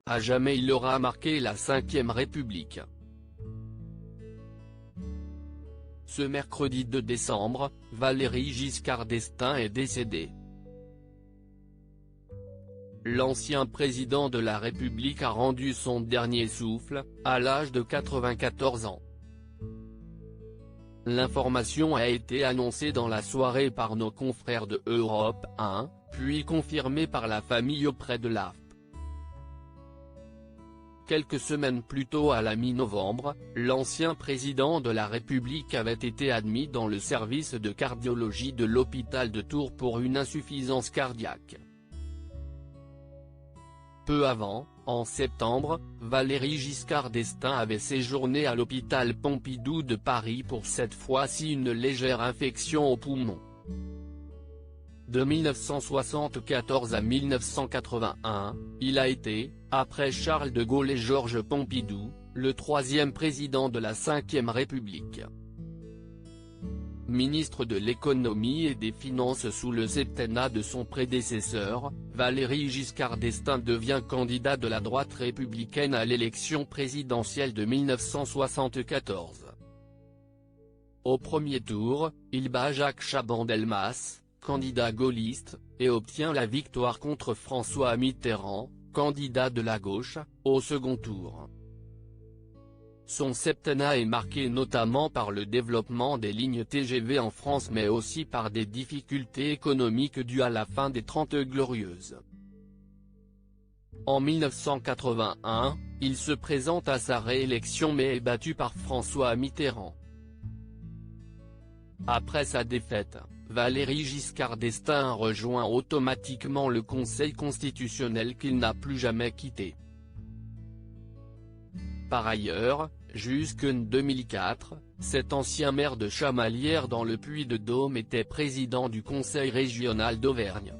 à jamais il aura marqué la Ve République. Ce mercredi 2 décembre, Valéry Giscard d'Estaing est décédé. L'ancien président de la République a rendu son dernier souffle, à l'âge de 94 ans. L'information a été annoncée dans la soirée par nos confrères de Europe 1, puis confirmée par la famille auprès de l'AFP. Quelques semaines plus tôt à la mi-novembre, l'ancien président de la République avait été admis dans le service de cardiologie de l'hôpital de Tours pour une insuffisance cardiaque. Peu avant, en septembre, Valéry Giscard d'Estaing avait séjourné à l'hôpital Pompidou de Paris pour cette fois-ci une légère infection au poumon. De 1974 à 1981, il a été, après Charles de Gaulle et Georges Pompidou, le troisième président de la Ve République. Ministre de l'économie et des finances sous le septennat de son prédécesseur, Valéry Giscard d'Estaing devient candidat de la droite républicaine à l'élection présidentielle de 1974. Au premier tour, il bat Jacques Chaban-Delmas, candidat gaulliste, et obtient la victoire contre François Mitterrand, candidat de la gauche, au second tour. Son septennat est marqué notamment par le développement des lignes TGV en France mais aussi par des difficultés économiques dues à la fin des Trente Glorieuses. En 1981, il se présente à sa réélection mais est battu par François Mitterrand. Après sa défaite, Valéry Giscard d'Estaing rejoint automatiquement le Conseil constitutionnel qu'il n'a plus jamais quitté. Par ailleurs, jusqu'en 2004, cet ancien maire de Chamalières dans le Puy-de-Dôme était président du Conseil régional d'Auvergne.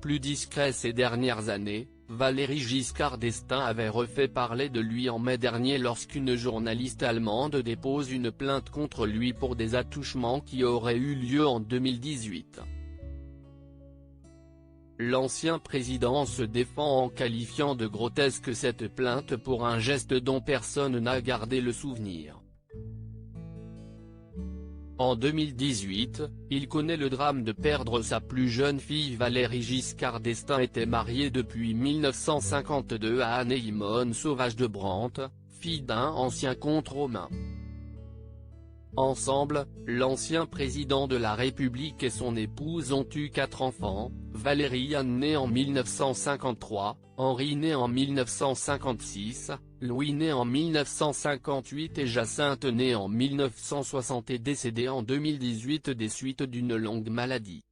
Plus discret ces dernières années, Valéry Giscard d'Estaing avait refait parler de lui en mai dernier lorsqu'une journaliste allemande dépose une plainte contre lui pour des attouchements qui auraient eu lieu en 2018. L'ancien président se défend en qualifiant de grotesque cette plainte pour un geste dont personne n'a gardé le souvenir. En 2018, il connaît le drame de perdre sa plus jeune fille. Valéry Giscard d'Estaing était marié depuis 1952 à Anne-Ymonne Sauvage de Brantes, fille d'un ancien comte romain. Ensemble, l'ancien président de la République et son épouse ont eu 4 enfants, Valéry Anne née en 1953, Henri né en 1956, Louis né en 1958 et Jacinthe né en 1960 et décédé en 2018 des suites d'une longue maladie.